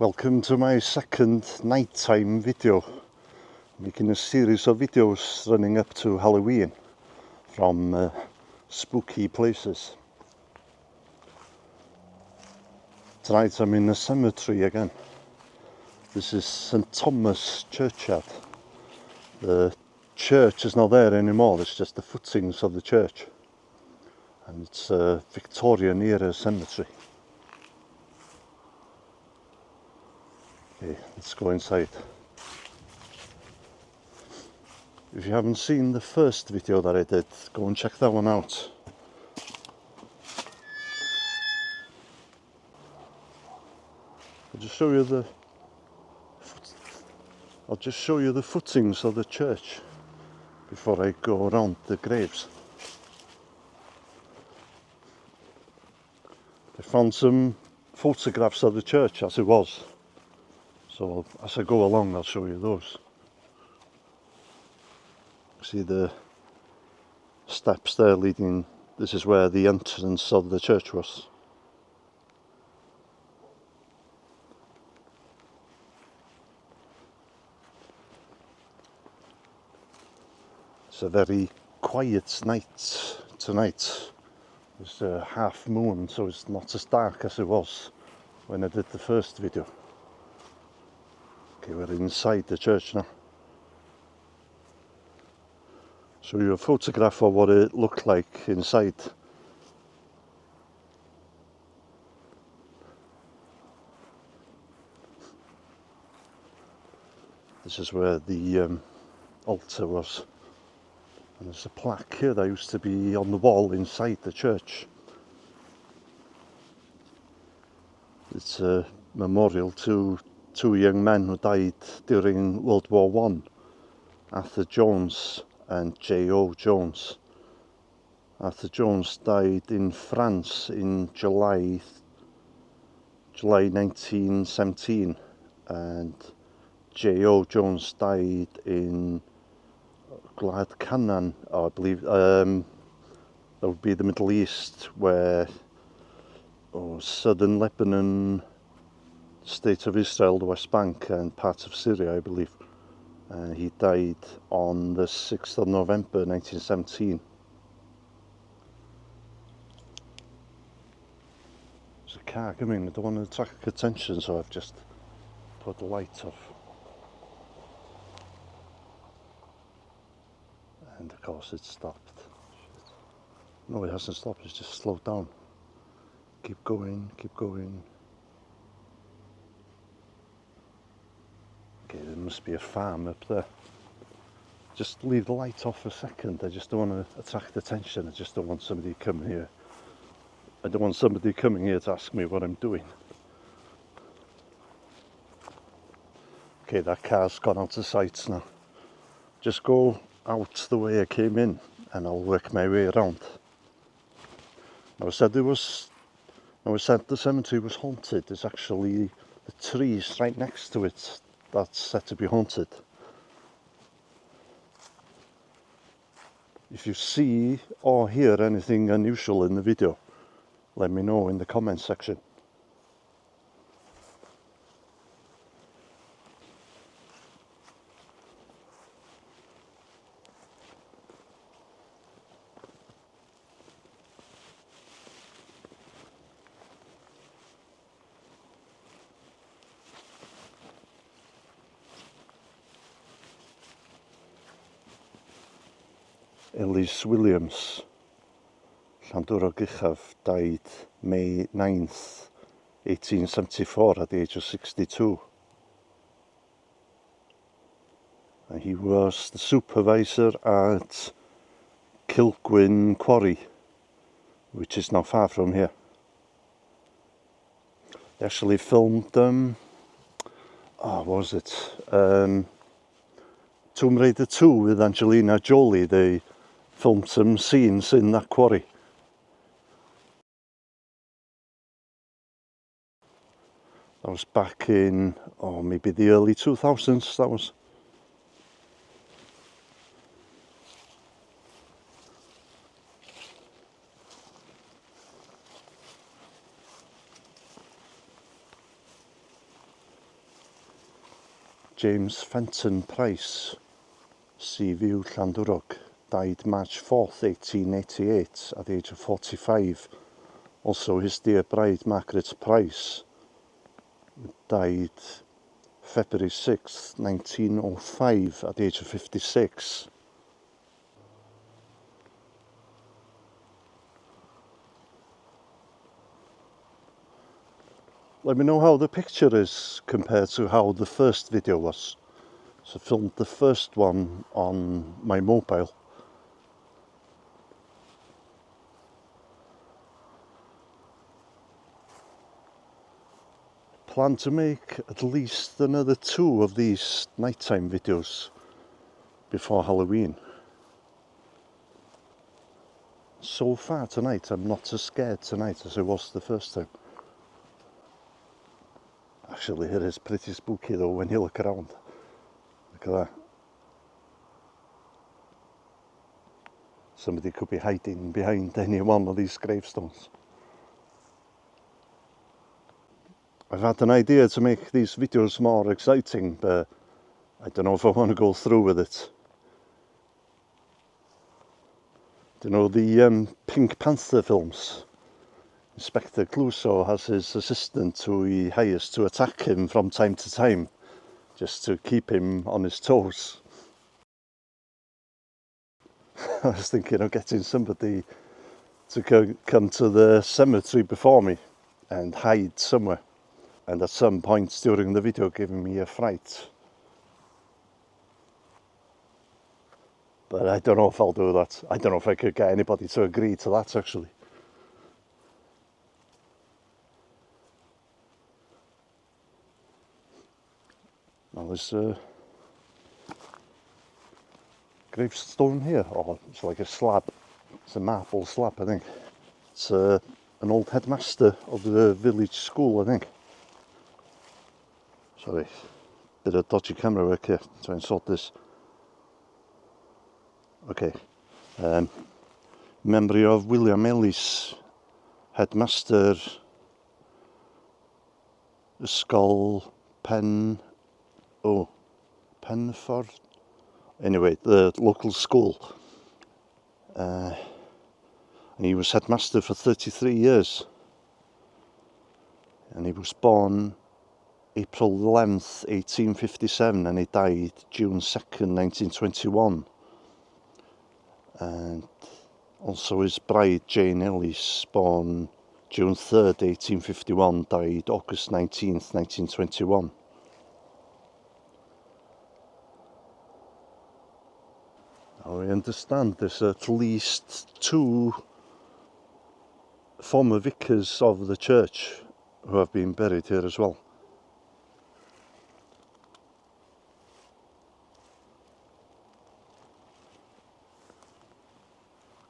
Welcome to my second nighttime video. I'm making a series of videos running up to Halloween from spooky places. Tonight I'm in a cemetery again. This is St Thomas churchyard. The church is not there anymore, it's just the footings of the church. And it's a Victorian era cemetery. Okay, let's go inside. If you haven't seen the first video that I did, go and check that one out. I'll just show you the footings of the church before I go around the graves. I found some photographs of the church as it was, so as I go along I'll show you those. See the steps there leading, this is where the entrance of the church was. It's a very quiet night tonight. There's a half moon, so it's not as dark as it was when I did the first video. Okay, we're inside the church now. Show you a photograph of what it looked like inside. This is where the altar was. And there's a plaque here that used to be on the wall inside the church. It's a memorial to two young men who died during World War I, Arthur Jones and J.O. Jones. Arthur Jones died in France in July 1917, and J.O. Jones died in Gwlad Canaan, I believe. That would be the Middle East, where southern Lebanon, state of Israel, the West Bank, and parts of Syria, I believe. He died on the 6th of November 1917. There's a car coming. I don't want to attract attention, so I've just put the light off. And of course it stopped. No, it hasn't stopped, it's just slowed down. Keep going, keep going. Okay, there must be a farm up there. Just leave the light off for a second. I just don't want to attract attention. I just don't want somebody coming here. I don't want somebody coming here to ask me what I'm doing. Okay, that car's gone out of sight now. Just go out the way I came in and I'll work my way around. I said the cemetery was haunted. There's actually the trees right next to it that's said to be haunted. If you see or hear anything unusual in the video, let me know in the comment section. Elis Williams, Llandwr Uchaf, died May 9th, 1874 at the age of 62. And he was the supervisor at CLICKBAIT quarry, which is not far from here. They actually filmed what was it? Tomb Raider 2 with Angelina Jolie. They filmed some scenes in that quarry. That was back in, maybe the early 2000s, that was. James Fenton Price, Seaview, Llandwrog, died March 4th, 1888 at the age of 45. Also his dear bride Margaret Price died February 6th, 1905 at the age of 56. Let me know how the picture is compared to how the first video was. So I filmed the first one on my mobile. Plan to make at least another 2 of these nighttime videos before Halloween. So far tonight, I'm not as scared tonight as I was the first time. Actually, it is pretty spooky though when you look around. Look at that. Somebody could be hiding behind any one of these gravestones. I've had an idea to make these videos more exciting, but I don't know if I want to go through with it. Do you know the Pink Panther films? Inspector Clouseau has his assistant who he hires to attack him from time to time, just to keep him on his toes. I was thinking of getting somebody to come to the cemetery before me and hide somewhere, and at some point during the video giving me a fright. But I don't know if I'll do that. I don't know if I could get anybody to agree to that actually. Now there's a gravestone here, or it's like a slab. It's a marble slab, I think. It's an old headmaster of the village school, I think. Sorry, bit of dodgy camera work here, try and sort this. Okay, memory of William Ellis, headmaster, Skull, Penford, anyway, the local school. And he was headmaster for 33 years. And he was born April 11th, 1857, and he died June 2nd, 1921. And also his bride, Jane Ellis, born June 3rd, 1851, died August 19th, 1921. Now I understand there's at least 2 former vicars of the church who have been buried here as well.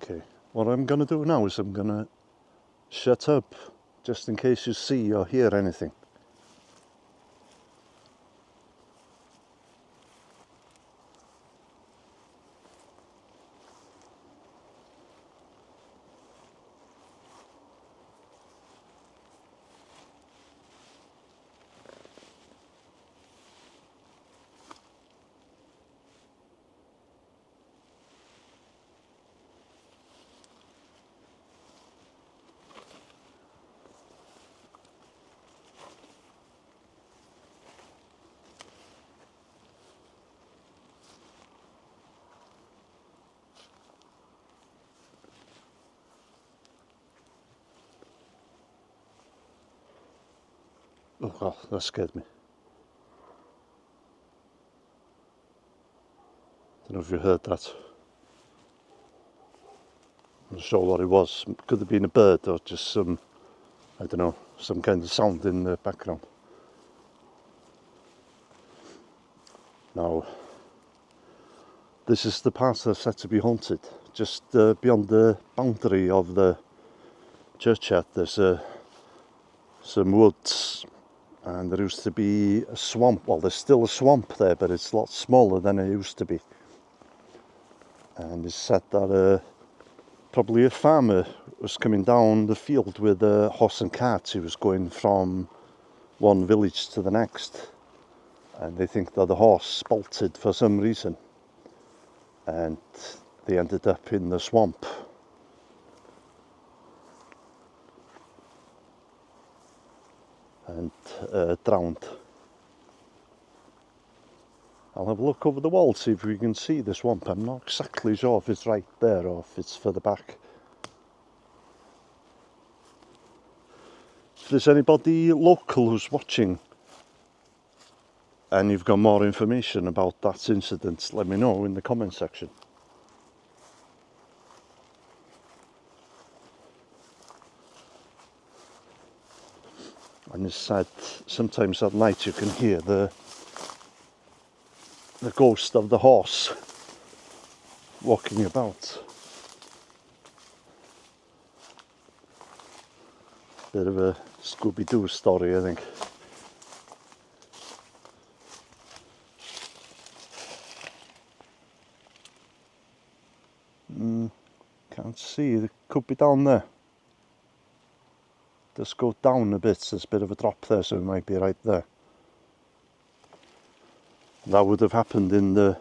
Okay, what I'm going to do now is I'm going to shut up just in case you see or hear anything. Oh God, that scared me. Don't know if you heard that. I'm not sure what it was. Could have been a bird or just some, I don't know, some kind of sound in the background. Now, this is the part that's said to be haunted. Just beyond the boundary of the churchyard, there's some woods, and there used to be a swamp. Well, there's still a swamp there, but it's a lot smaller than it used to be. And it's said that probably a farmer was coming down the field with a horse and cart. He was going from one village to the next, and they think that the horse bolted for some reason, and they ended up in the swamp. And drowned. I'll have a look over the wall, see if we can see the swamp. I'm not exactly sure if it's right there or if it's further back. If there's anybody local who's watching and you've got more information about that incident, let me know in the comment section. And it's sad, sometimes at night you can hear the ghost of the horse walking about. Bit of a Scooby-Doo story, I think. Can't see, it could be down there. Just go down a bit, there's a bit of a drop there, so it might be right there. That would have happened in the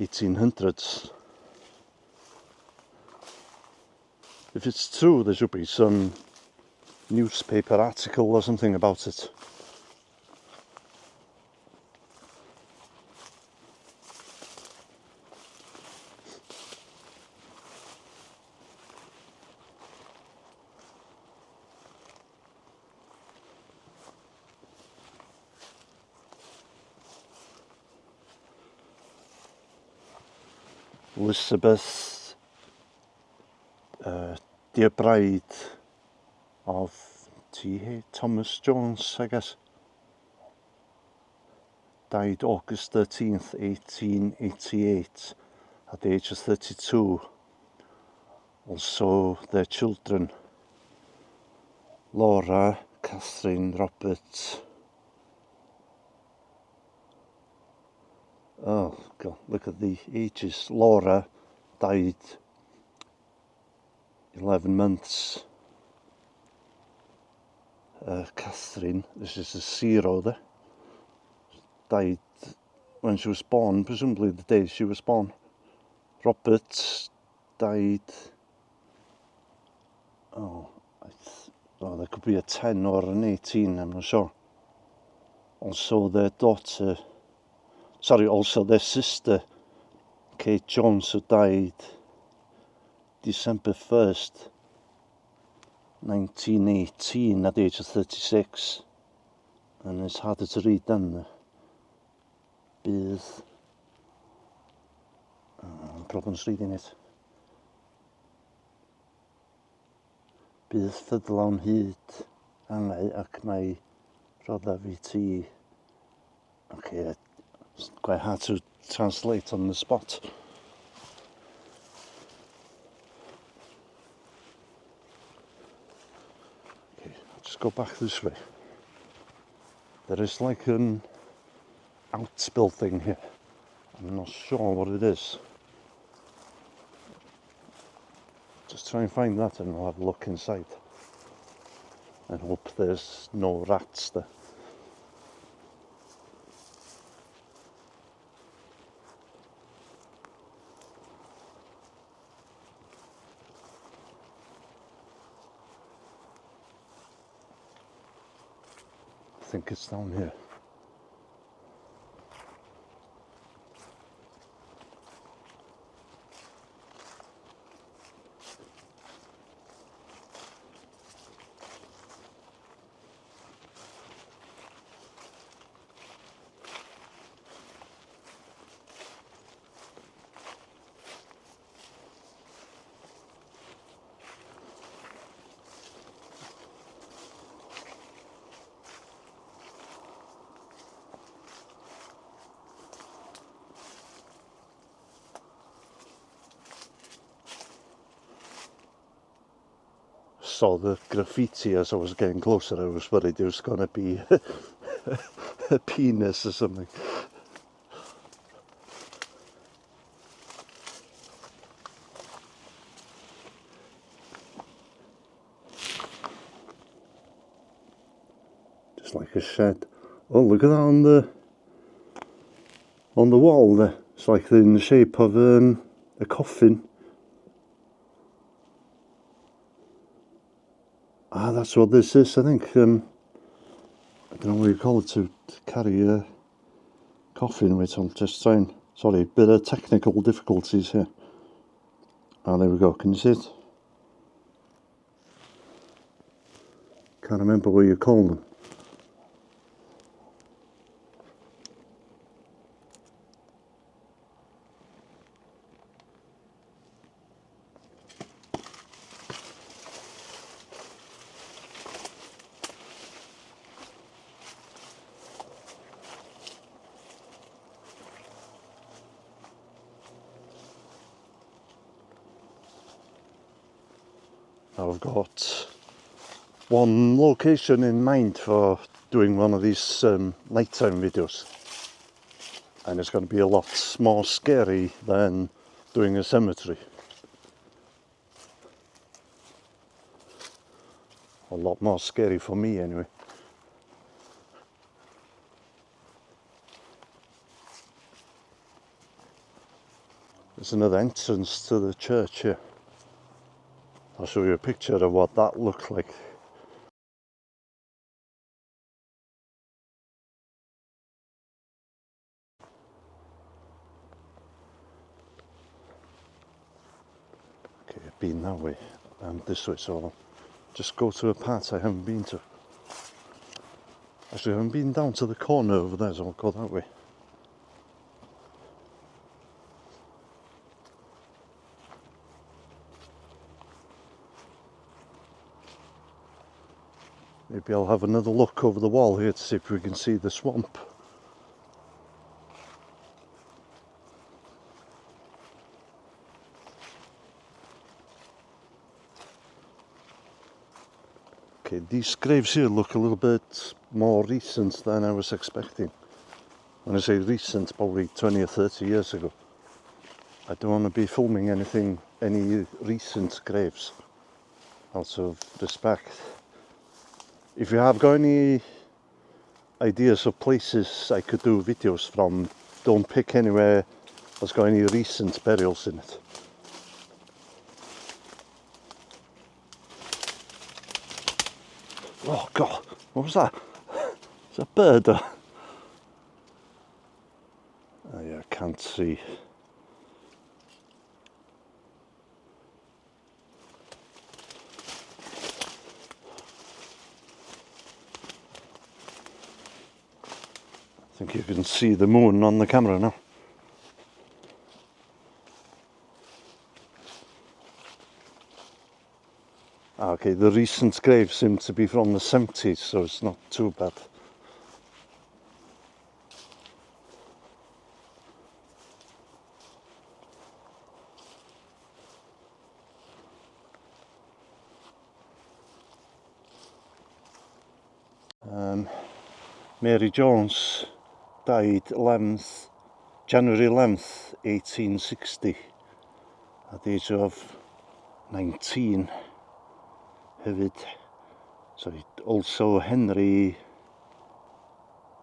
1800s. If it's true, there should be some newspaper article or something about it. Elizabeth, dear bride of Thomas Jones, I guess, died August 13th, 1888 at the age of 32. Also their children, Laura, Catherine, Robert. Oh God, look at the ages. Laura died 11 months. Catherine, this is a 0 there, died when she was born, presumably the day she was born. Robert died, there could be a 10 or an 18, I'm not sure. Also their daughter, also their sister, Kate Jones, who died December 1st, 1918 at the age of 36. And it's harder to read than bydd, problems reading it. Bydd ffyddlon hyd angau ac mae roddaf I ti. Okay, it's quite hard to translate on the spot. Okay, I'll just go back this way. There is like an outspill thing here. I'm not sure what it is. Just try and find that and I'll have a look inside. And hope there's no rats there. I think it's down here. Saw the graffiti as I was getting closer. I was worried there was going to be a penis or something. Just like a shed. Oh, look at that on the wall there. It's like in the shape of a coffin. Ah, that's what this is, I think. I don't know what you call it, to carry a coffin with. I'm just trying. Sorry, bit of technical difficulties here. Ah, there we go. Can you see it? Can't remember what you call them. I've got one location in mind for doing one of these nighttime videos, and it's going to be a lot more scary than doing a cemetery. A lot more scary for me anyway. There's another entrance to the church here. I'll show you a picture of what that looked like. Okay, I've been that way and this way, so I'll just go to a part I haven't been to. Actually, I haven't been down to the corner over there, so I'll go that way. Maybe I'll have another look over the wall here to see if we can see the swamp. Okay, these graves here look a little bit more recent than I was expecting. When I say recent, probably 20 or 30 years ago. I don't want to be filming any recent graves, out of respect. If you have got any ideas of places I could do videos from, don't pick anywhere that's got any recent burials in it. Oh God, what was that? It's a bird. Oh yeah, I can't see. I think you can see the moon on the camera now. Okay, the recent graves seem to be from the 70s, so it's not too bad. Mary Jones died January 11th, 1860, at the age of 19. Sorry, also Henry,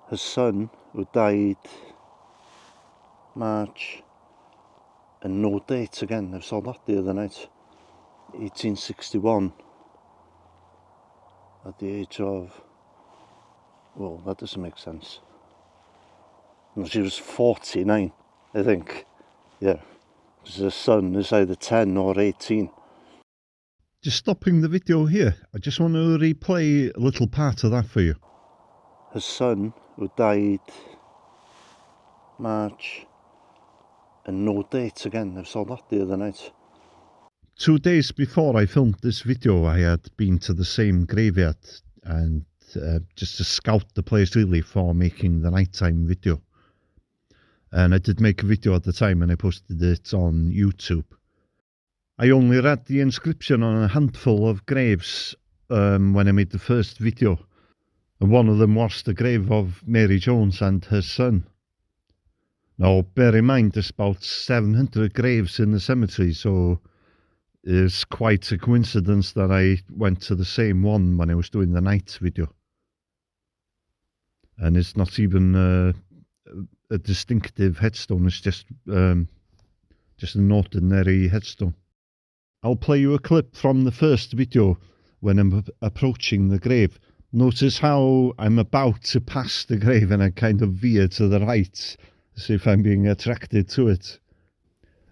his son, who died March, and no date again, I saw that the other night, 1861, at the age of, well, that doesn't make sense. No, she was 49, I think. Yeah, because her son is either 10 or 18. Just stopping the video here, I just want to replay a little part of that for you. His son, who died March, and no date again, I saw that the other night. 2 days before I filmed this video, I had been to the same graveyard and just to scout the place really for making the nighttime video. And I did make a video at the time and I posted it on YouTube. I only read the inscription on a handful of graves when I made the first video. And one of them was the grave of Mary Jones and her son. Now, bear in mind, there's about 700 graves in the cemetery, so it's quite a coincidence that I went to the same one when I was doing the night video. and it's not even a distinctive headstone. It's just an ordinary headstone. I'll play you a clip from the first video when I'm approaching the grave. Notice how I'm about to pass the grave and I kind of veer to the right as if I'm being attracted to it.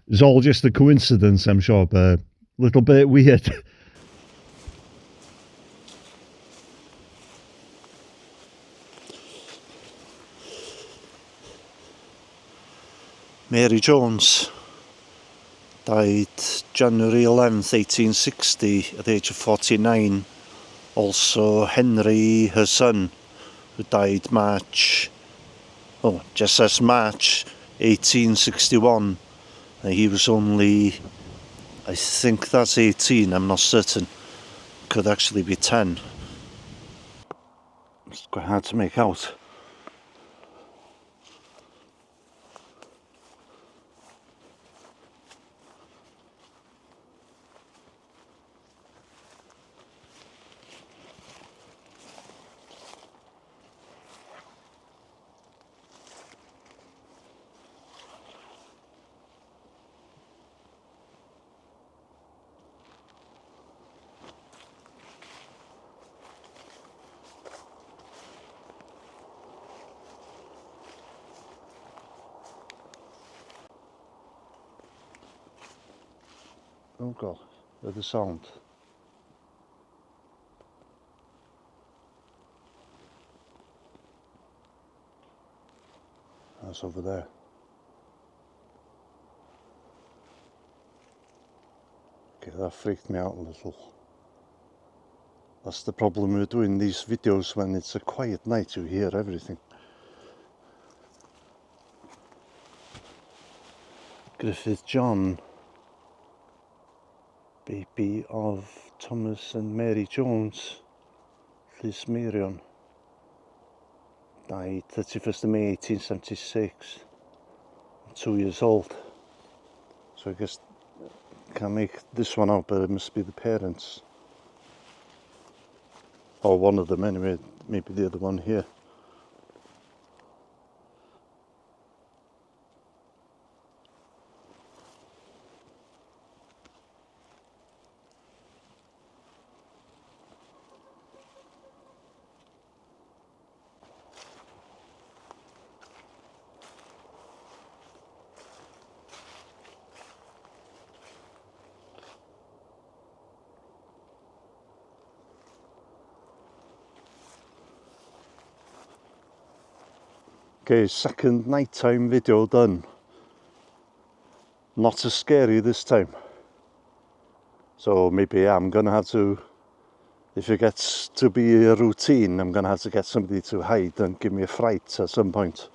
It's all just a coincidence, I'm sure, but a little bit weird. Mary Jones died January 11th, 1860 at the age of 49. Also Henry, her son, who died just as March 1861. He was only, I think that's 18, I'm not certain. Could actually be 10. It's quite hard to make out. Oh god, there's the sound. That's over there. Okay, that freaked me out a little. That's the problem with doing these videos. When it's a quiet night, you hear everything. Griffith John, baby of Thomas and Mary Jones, Lys Marion, died 31st of May 1876, 2 years old. So I guess can't make this one out, but it must be the parents, or one of them anyway, maybe the other one here. Okay, second nighttime video done. Not as scary this time. So maybe I'm gonna have to, if it gets to be a routine, I'm gonna have to get somebody to hide and give me a fright at some point.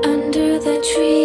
Under the tree.